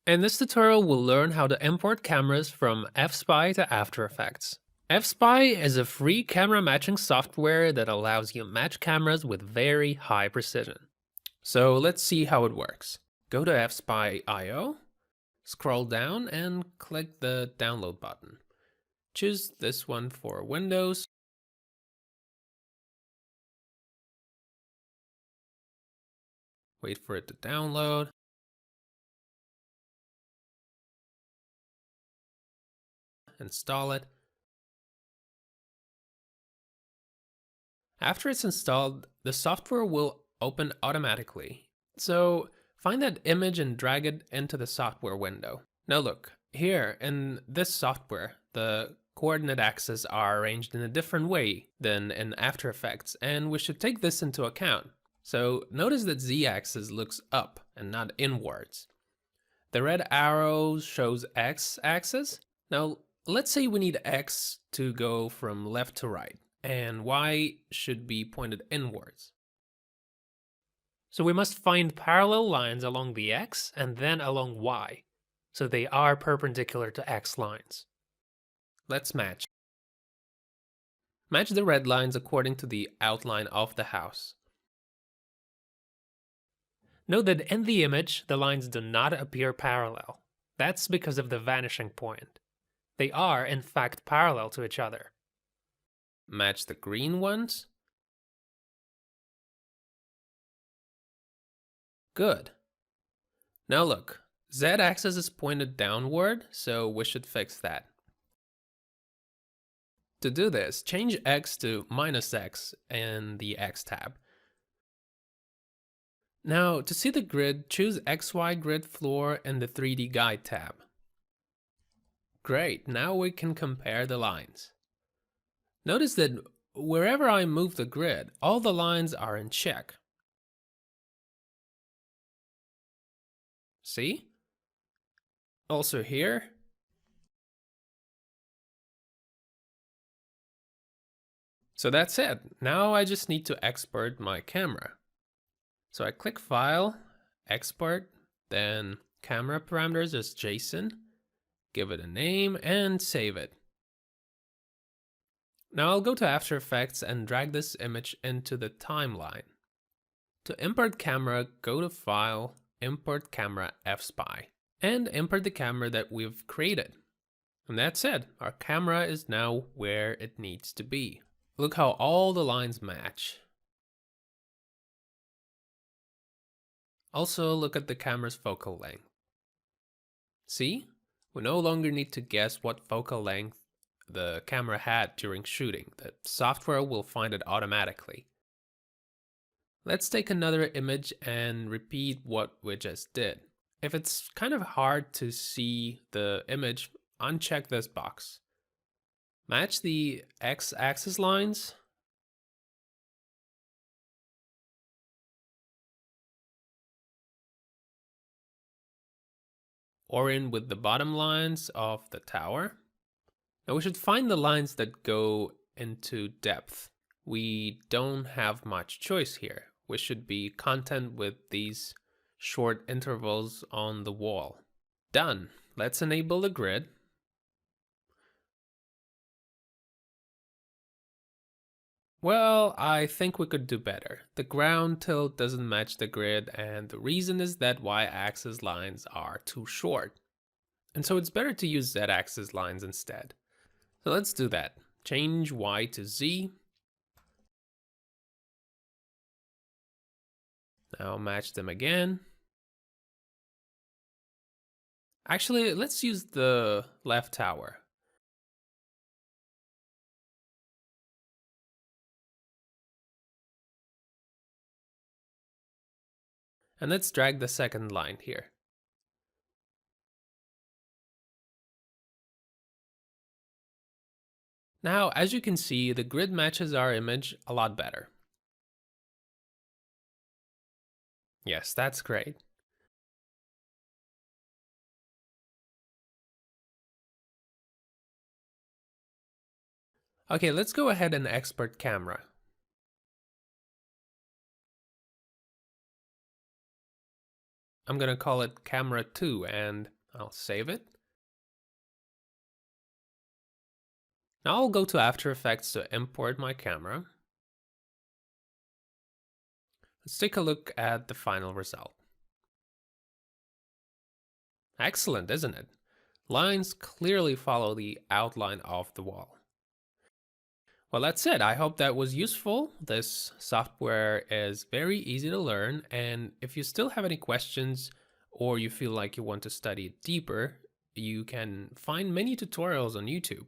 In this tutorial, we'll learn how to import cameras from fSpy to After Effects. fSpy is a free camera matching software that allows you to match cameras with very high precision. So let's see how it works. Go to fSpy.io, scroll down and click the download button. Choose this one for Windows. Wait for it to download. Install it. After it's installed, the software will open automatically. So find that image and drag it into the software window. Now look, here in this software, the coordinate axes are arranged in a different way than in After Effects, and we should take this into account. So notice that z-axis looks up and not inwards. The red arrow shows x-axis. Now let's say we need x to go from left to right, and y should be pointed inwards. So we must find parallel lines along the x and then along y, so they are perpendicular to x lines. Let's match. Match the red lines according to the outline of the house. Note that in the image, the lines do not appear parallel. That's because of the vanishing point. They are, in fact, parallel to each other. Match the green ones. Good. Now look, z-axis is pointed downward, so we should fix that. To do this, change x to -x in the X tab. Now, to see the grid, choose XY Grid Floor in the 3D Guide tab. Great, now we can compare the lines. Notice that wherever I move the grid, all the lines are in check. See? Also here. So that's it. Now I just need to export my camera. So I click File, Export, then Camera Parameters as JSON, give it a name, and save it. Now I'll go to After Effects and drag this image into the timeline. To import camera, go to File, Import Camera fSpy, and import the camera that we've created. And that's it. Our camera is now where it needs to be. Look how all the lines match. Also, look at the camera's focal length. See? We no longer need to guess what focal length the camera had during shooting. The software will find it automatically. Let's take another image and repeat what we just did. If it's kind of hard to see the image, uncheck this box. Match the x-axis lines. Orient with the bottom lines of the tower. Now we should find the lines that go into depth. We don't have much choice here. We should be content with these short intervals on the wall. Done. Let's enable the grid. Well, I think we could do better. The ground tilt doesn't match the grid, and the reason is that y-axis lines are too short. And so it's better to use z-axis lines instead. So let's do that. Change y to z. Now match them again. Actually, let's use the left tower. And let's drag the second line here. Now, as you can see, the grid matches our image a lot better. Yes, that's great. Okay, let's go ahead and export camera. I'm gonna call it camera 2 and I'll save it. Now I'll go to After Effects to import my camera. Let's take a look at the final result. Excellent, isn't it? Lines clearly follow the outline of the wall. Well, that's it. I hope that was useful. This software is very easy to learn, and if you still have any questions or you feel like you want to study it deeper, you can find many tutorials on YouTube.